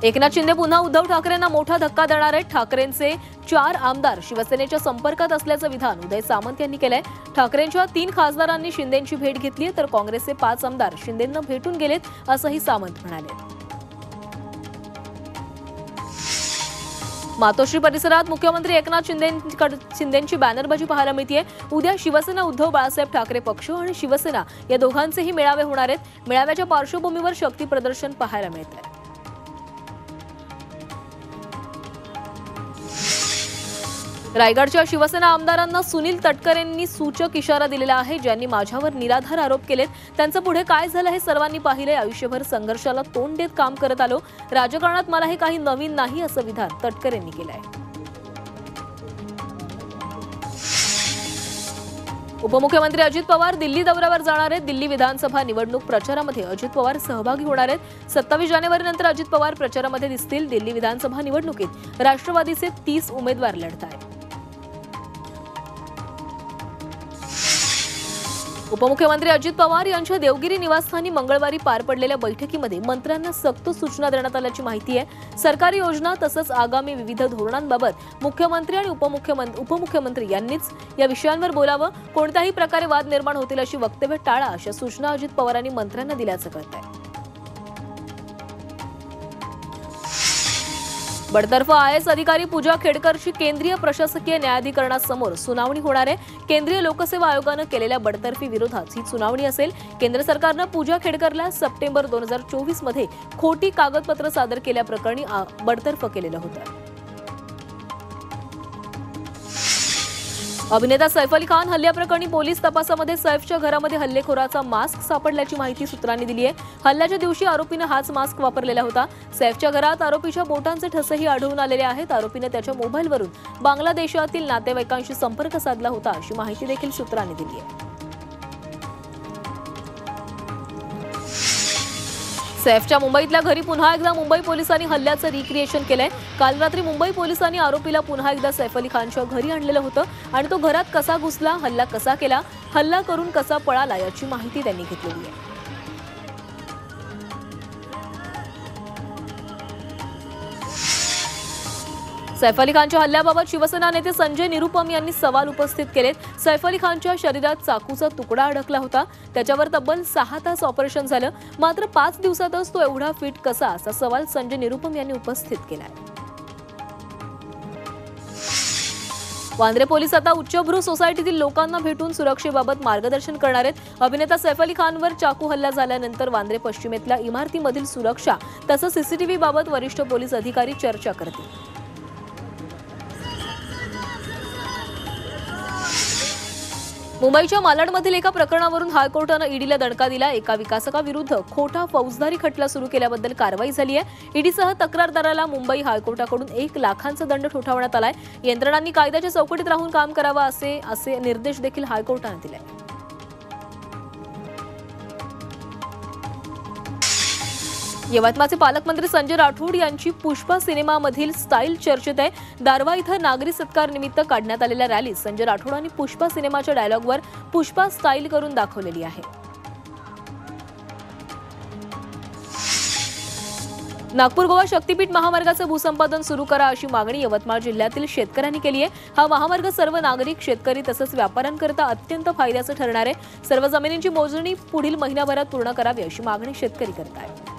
एकनाथ शिंदे पुन्हा उद्धव ठाकरेंना मोठा धक्का देणार आहेत। ठाकरेंचे 4 आमदार शिवसेनेच्या संपर्कात असल्याचं विधान उदय सामंत यांनी केलंय। ठाकरेंच्या 3 खासदारांनी शिंदेंची भेट घेतली तर काँग्रेसचे 5 आमदार शिंदेंना भेटून गेलेत असंही सामंत म्हणाले। मातोश्री परिसरात मुख्यमंत्री एकनाथ शिंदेंची बॅनरबाजी पाहायला मिळतेय। उद्या शिवसेना उद्धव बाळासाहेब ठाकरे पक्ष आणि शिवसेना या दोघांचेही मेळावे होणार आहेत। मेळाव्याच्या पार्श्वभूमीवर शक्ती प्रदर्शन पाहायला मिळतंय। रायगडच्या शिवसेना आमदारांना सुनील तटकरेंनी सूचक इशारा दिलेला आहे। ज्यांनी माझ्यावर निराधार आरोप केलेत त्यांचं पुढे काय झालं हे सर्वांनी पाहिलंय। आयुष्यभर संघर्षाला तोंड देत काम करत आलो, राजकारणात मला हे काही नवीन नाही असं विधान तटकरेंनी केलंय। उपमुख्यमंत्री अजित पवार दिल्ली दौऱ्यावर जाणार आहेत। दिल्ली विधानसभा निवडणूक प्रचारामध्ये अजित पवार सहभागी होणार आहेत। 27 जानेवारीनंतर अजित पवार प्रचारामध्ये दिसतील। दिल्ली विधानसभा निवडणुकीत राष्ट्रवादीचे 30 उमेदवार लढत आहेत। उपमुख्यमंत्री अजित पवार यांच्या देवगिरी निवासस्थानी मंगळवारी पार पडलेल्या बैठकीमध्ये मंत्र्यांना सक्त सूचना देण्यात आल्याची माहिती आहे। सरकारी योजना तसंच आगामी विविध धोरणांबाबत मुख्यमंत्री आणि उपमुख्यमंत्री यांनीच या विषयांवर बोलावं। कोणत्याही प्रकारे वाद निर्माण होतील अशी वक्तव्य टाळा अशा सूचना अजित पवारांनी मंत्र्यांना दिल्याचं कळतंय। बडतर्फ आयएएस अधिकारी पूजा खेडकरची केंद्रीय प्रशासकीय न्यायाधिकरणासमोर सुनावणी होणार आहे। केंद्रीय लोकसेवा आयोगानं केलेल्या बडतर्फी विरोधात ही सुनावणी असेल। केंद्र सरकारनं पूजा खेडकरला सप्टेंबर 2024 मध्ये खोटी कागदपत्र सादर केल्याप्रकरणी बडतर्फ केलेलं होतं। अभिनेता सैफ अली खान हल्ल्याप्रकरणी पोलीस तपासामध्ये सैफच्या घरामध्ये हल्लेखोराचा मास्क सापडल्याची माहिती सूत्रांनी दिली आहे। हल्ल्याच्या दिवशी आरोपीनं हाच मास्क वापरलेला होता। सैफच्या घरात आरोपीच्या बोटांचे ठसेही आढळून आलेले आहेत। आरोपीने त्याच्या मोबाईलवरून बांगलादेशातील नातेवाईकांशी संपर्क साधला होता अशी माहिती देखील सूत्रांनी दिली आहे। सैफच्या मुंबईतल्या घरी पुन्हा एकदा मुंबई पोलिसांनी हल्ल्याचं रिक्रिएशन केलंय। काल रात्री मुंबई पोलिसांनी आरोपीला पुन्हा एकदा सैफ अली खानच्या घरी आणलेलं होतं आणि तो घरात कसा घुसला, हल्ला कसा केला, हल्ला करून कसा पळाला याची माहिती त्यांनी घेतलेली आहे। सैफ अली खानच्या हल्ल्याबाबत शिवसेना नेते संजय निरुपम यांनी सवाल उपस्थित केलेत। सैफ अली खानच्या शरीरात चाकूचा तुकडा अडकला होता। त्याच्यावर तब्बल 6 तास ऑपरेशन झालं, मात्र 5 दिवसातच तो एवढा फिट कसा असा सवाल संजय निरुपम यांनी उपस्थित केलाय। वांद्रे पोलीस आता उच्चभ्रू सोसायटीतील लोकांना भेटून सुरक्षेबाबत मार्गदर्शन करणार आहेत। अभिनेता सैफ अली खानवर चाकू हल्ला झाल्यानंतर वांद्रे पश्चिमेतल्या इमारतीमधील सुरक्षा तसंच सीसीटीव्ही बाबत वरिष्ठ पोलीस अधिकारी चर्चा करतील। मुंबईच्या मालाडमधील एका प्रकरणावरून हायकोर्टानं ईडीला दणका दिला। एका विकासकाविरुद्ध खोटा फौजदारी खटला सुरू केल्याबद्दल कारवाई झाली आहे। ईडीसह तक्रारदाराला मुंबई हायकोर्टाकडून 1 लाखांचा दंड ठोठावण्यात आलाय। यंत्रणांनी कायद्याच्या चौकटीत राहून काम करावं असे निर्देश देखील हायकोर्टानं दिले। यवतमाळचे पालकमंत्री संजय राठोड यांची पुष्पा सिनेमामधील स्टाईल चर्चेत आहे। दारवा इथं नागरी सत्कार निमित्त काढण्यात आलेल्या रॅलीत संजय राठोडांनी पुष्पा सिनेमाच्या डायलॉगवर पुष्पा स्टाईल करून दाखवलेली आहे। नागपूर गोवा शक्तीपीठ महामार्गाचं भूसंपादन सुरू करा अशी मागणी यवतमाळ जिल्ह्यातील शेतकऱ्यांनी केली आहे। हा महामार्ग सर्व नागरिक, शेतकरी तसंच व्यापाऱ्यांकरता अत्यंत फायद्याचं ठरणार आहे। सर्व जमिनींची मोजणी पुढील महिनाभरात पूर्ण करावी अशी मागणी शेतकरी करत आहेत।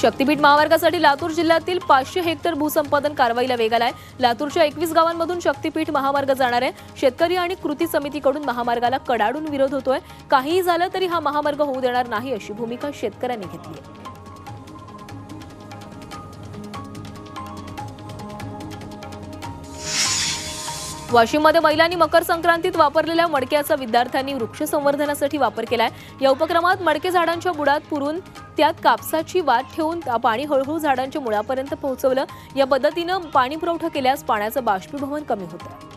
शक्तीपीठ महामार्गासाठी लातूर जिल्ह्यातील 500 हेक्टर भूसंपादन कारवाईला वेग आलाय। लातूरच्या 21 गावांमधून शक्तीपीठ महामार्ग जाणार आहे। शेतकरी आणि कृती समितीकडून महामार्गाला कडाडून विरोध होतोय। काहीही झालं तरी हा महामार्ग होऊ देणार नाही अशी भूमिका शेतकऱ्यांनी घेतली आहे। वाशिममध्ये महिलांनी मकर संक्रांतीत वापरलेल्या मडक्याचा विद्यार्थ्यांनी वृक्ष संवर्धनासाठी वापर केलाय। या उपक्रमात मडके झाडांच्या बुडात पुरून त्यात कापसाची वात ठेवून पाणी हळूहळू झाडांच्या मुळापर्यंत पोहोचवलं। या पद्धतीनं पाणी पुरवठा केल्यास पाण्याचं बाष्पीभवन कमी होतं।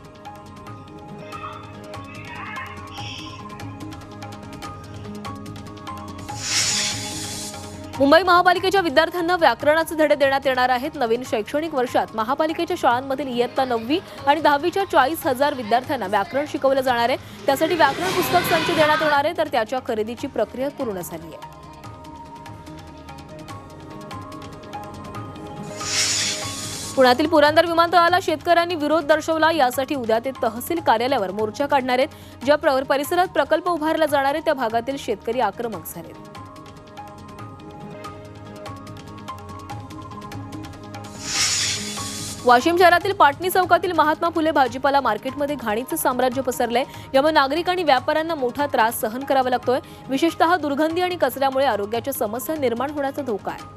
मुंबई महापालिकेच्या विद्यार्थ्यांना व्याकरणाचे धडे देण्यात येणार आहेत। नवीन शैक्षणिक वर्षात महापालिकेच्या शाळांमधील इयत्ता 9वी आणि 10वीच्या 40,000 विद्यार्थ्यांना व्याकरण शिकवलं जाणार आहे। त्यासाठी व्याकरण पुस्तक संच देण्यात येणार आहे, तर त्याच्या खरेदीची प्रक्रिया पूर्ण झाली आहे। पुण्यातील पुरंदर विमानतळाला शेतकऱ्यांनी विरोध दर्शवला। यासाठी उद्या ते तहसील कार्यालयावर मोर्चा काढणार आहेत। ज्या परिसरात प्रकल्प उभारला जाणार आहे त्या भागातील शेतकरी आक्रमक झालेत। वाशिम शहरातील पाटणी चौकातील महात्मा फुले भाजीपाला मार्केटमध्ये घाणीचं साम्राज्य पसरलंय। यामुळे नागरिक आणि व्यापाऱ्यांना मोठा त्रास सहन करावा लागतोय। विशेषतः दुर्गंधी आणि कचऱ्यामुळे आरोग्याच्या समस्या निर्माण होण्याचा धोका आहे।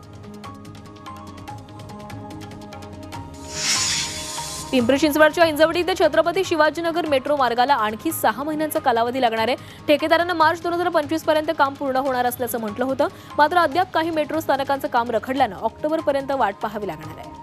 पिंपरी चिंचवडच्या इंजवडी ते छत्रपती शिवाजीनगर मेट्रो मार्गाला आणखी 6 महिन्यांचा कालावधी लागणार आहे। ठेकेदारांना मार्च 2025 पर्यंत काम पूर्ण होणार असल्याचं म्हटलं होतं, मात्र अद्याप काही मेट्रो स्थानकांचं काम रखडल्यानं ऑक्टोबर पर्यंत वाट पाहावी लागणार आहे।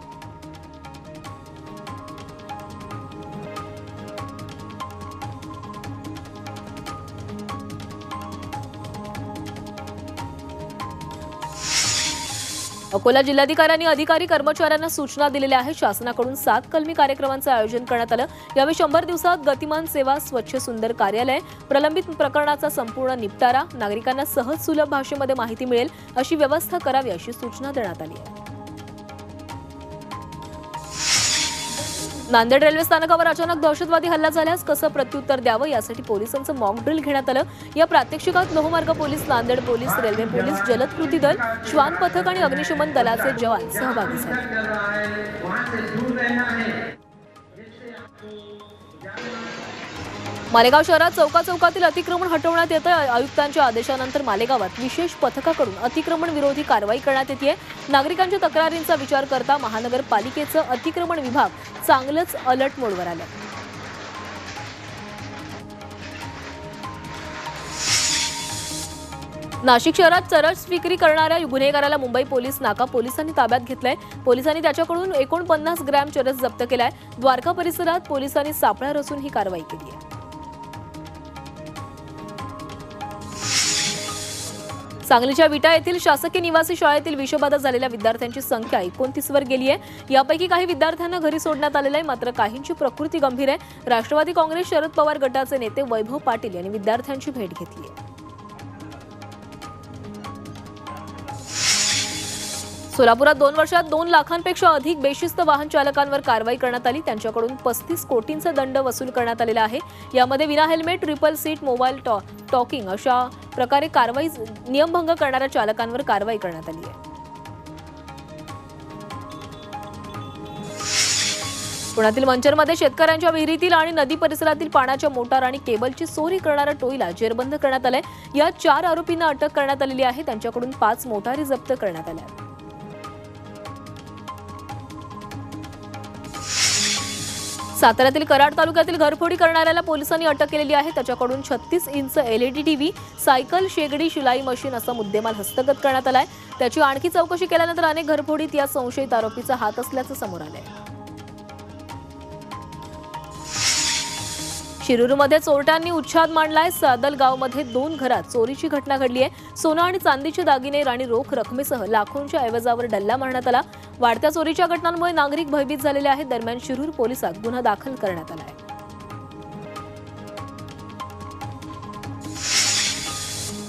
अकोला जिल्हाधिकाऱ्यांनी अधिकारी कर्मचाऱ्यांना सूचना दिलेल्या आहेत। शासनाकडून 7 कलमी कार्यक्रमांचं आयोजन करण्यात आलं। यावेळी 100 दिवसात गतिमान सेवा, स्वच्छ सुंदर कार्यालय, प्रलंबित प्रकरणाचा संपूर्ण निपटारा, नागरिकांना सहज सुलभ भाषेमध्ये माहिती मिळेल अशी व्यवस्था करावी अशी सूचना देण्यात आली आहे। नांदेड रेल्वे स्थानकावर अचानक दहशतवादी हल्ला झाल्यास कसं प्रत्युत्तर द्यावं यासाठी पोलिसांचं मॉक ड्रिल घेण्यात आलं। या प्रात्यक्षिकात लोहमार्ग police, Nanded police, railway police, जलद कृती दल, श्वान पथक आणि अग्निशमन दलाचे जवान सहभागी झाले। मालेगाव शहरात चौकाचौकातील अतिक्रमण हटवण्यात येतं। आयुक्तांच्या आदेशानंतर मालेगावात विशेष पथकाकडून अतिक्रमण विरोधी कारवाई करण्यात येते। नागरिकांच्या तक्रारींचा विचार करता महानगरपालिकेचं अतिक्रमण विभाग चांगलंच अलर्ट मोडवर आलं। नाशिक शहरात चरस विक्री करणाऱ्या गुन्हेगाराला मुंबई पोलीस नाका पोलिसांनी ताब्यात घेतलंय। पोलिसांनी त्याच्याकडून 49 ग्रॅम चरस जप्त केलाय। द्वारका परिसरात पोलिसांनी सापळा रचून ही कारवाई केली आहे। सांगलीच्या विटा येथील शासकीय निवासी शाळेतील विषबाधा झालेल्या विद्यार्थ्यांची संख्या 29 वर गेली आहे। यापैकी काही विद्यार्थ्यांना घरी सोडण्यात आलेलं आहे, मात्र काहींची प्रकृती गंभीर आहे। राष्ट्रवादी काँग्रेस शरद पवार गटाचे नेते वैभव पाटील यांनी विद्यार्थ्यांची भेट घेतली आहे। सोलापुरात 2 वर्षात 2 लाखांपेक्षा अधिक बेशिस्त वाहन चालकांवर कारवाई करण्यात आली। त्यांच्याकडून 35 कोटींचा दंड वसूल करण्यात आलेला आहे। यामध्ये विना helmet, triple seat, mobile talking अशा प्रकारे नियमभंग करणाऱ्या चालकांवर कारवाई करण्यात आली आहे। पुण्यातील मंचरमध्ये शेतकऱ्यांच्या विहिरीतील आणि नदी परिसरातील पाण्याच्या मोटार आणि केबलची चोरी करणाऱ्या टोळीला जेरबंद करण्यात आले। यात 4 आरोपींना अटक करण्यात आलेली आहे। त्यांच्याकडून 5 मोटारी जप्त करण्यात आल्या। साताऱ्यातील कराड तालुक्यातील घरफोडी करणाऱ्याला पोलिसांनी अटक केलेली आहे। त्याच्याकडून 36 इंच LED टीव्ही, सायकल, शेगडी, शिलाई मशीन असा मुद्देमाल हस्तगत करण्यात आलाय। त्याची आणखी चौकशी केल्यानंतर अनेक घरफोडीत या संशयित आरोपीचा हात असल्याचं समोर आलंय। शिरूरमध्ये चोरट्यांनी उच्छाद मांडलाय। सादल गावमध्ये 2 घरात चोरीची घटना घडली आहे। सोनं आणि चांदीचे दागिने आणि रोख रकमेसह लाखोंच्या ऐवजावर डल्ला मारण्यात आला। वाढत्या चोरीच्या घटनांमुळे नागरिक भयभीत झालेले आहेत। दरम्यान शिरूर पोलिसात गुन्हा दाखल करण्यात आला आहे।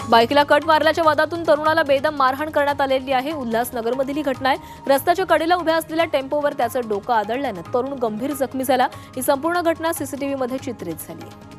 बाईकला कट मारल्याच्या वादातून तरुणाला बेदम मारहाण करण्यात आलेली आहे। उल्हासनगरमधील ही घटना आहे। रस्त्याच्या कडेला उभ्या असलेल्या टेम्पोवर त्याचं डोकं आदळल्यानं तरुण गंभीर जखमी झाला। ही संपूर्ण घटना CCTV मध्ये चित्रित झाली।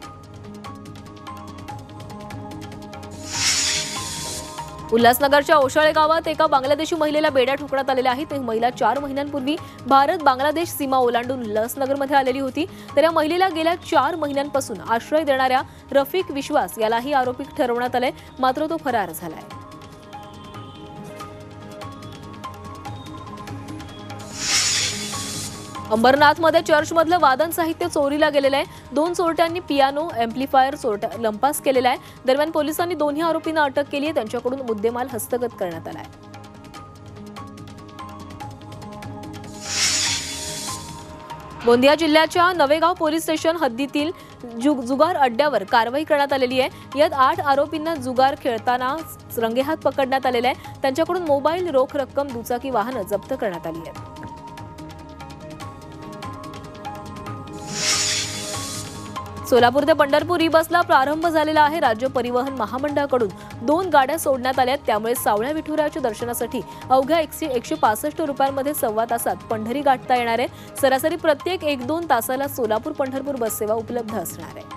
उल्हासनगरच्या ओशाळे गावात एका बांगलादेशी महिलेला बेड्या ठोकण्यात आलेल्या आहेत। ही महिला 4 महिन्यांपूर्वी भारत बांगलादेश सीमा ओलांडून उल्हासनगरमध्ये आलेली होती। तर या महिलेला गेल्या 4 महिन्यांपासून आश्रय देणाऱ्या रफिक विश्वास यालाही आरोपी ठरवण्यात आले, मात्र तो फरार झालाय। अंबरनाथमध्ये चर्चमधलं वादन साहित्य चोरीला गेलेलं आहे। 2 चोरट्यांनी पियानो, एम्प्लिफायर लंपास केलेला आहे। दरम्यान पोलिसांनी दोन्ही आरोपींना अटक केली आहे। त्यांच्याकडून मुद्देमाल हस्तगत करण्यात आला आहे। गोंदिया जिल्ह्याच्या नवेगाव पोलीस स्टेशन हद्दीतील जुगार अड्ड्यावर कारवाई करण्यात आलेली आहे। यात 8 आरोपींना जुगार खेळताना रंगेहात पकडण्यात आलेले आहे। त्यांच्याकडून मोबाईल, रोख रक्कम, दुचाकी वाहनं जप्त करण्यात आली आहेत। सोलापूर ते पंढरपूर ई बसला प्रारंभ झालेला आहे। राज्य परिवहन महामंडळाकडून 2 गाड्या सोडण्यात आल्यात। त्यामुळे सावळ्या विठुरायाच्या दर्शनासाठी अवघ्या 165 रुपयांमध्ये सव्वा तासात पंढरी गाठता येणार आहे। सरासरी प्रत्येक 1-2 तासाला सोलापूर पंढरपूर बस सेवा उपलब्ध असणार आहे।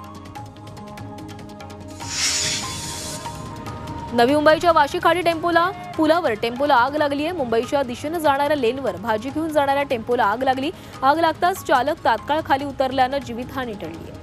नवी मुंबईच्या वाशी खाडी पुलावर टेम्पोला आग लागली आहे। मुंबईच्या दिशेने जाणाऱ्या लेनवर भाजी घेऊन जाणाऱ्या टेम्पोला आग लागली। आग लागताच चालक तात्काळ खाली उतरल्यानं जीवितहानी टळली आहे।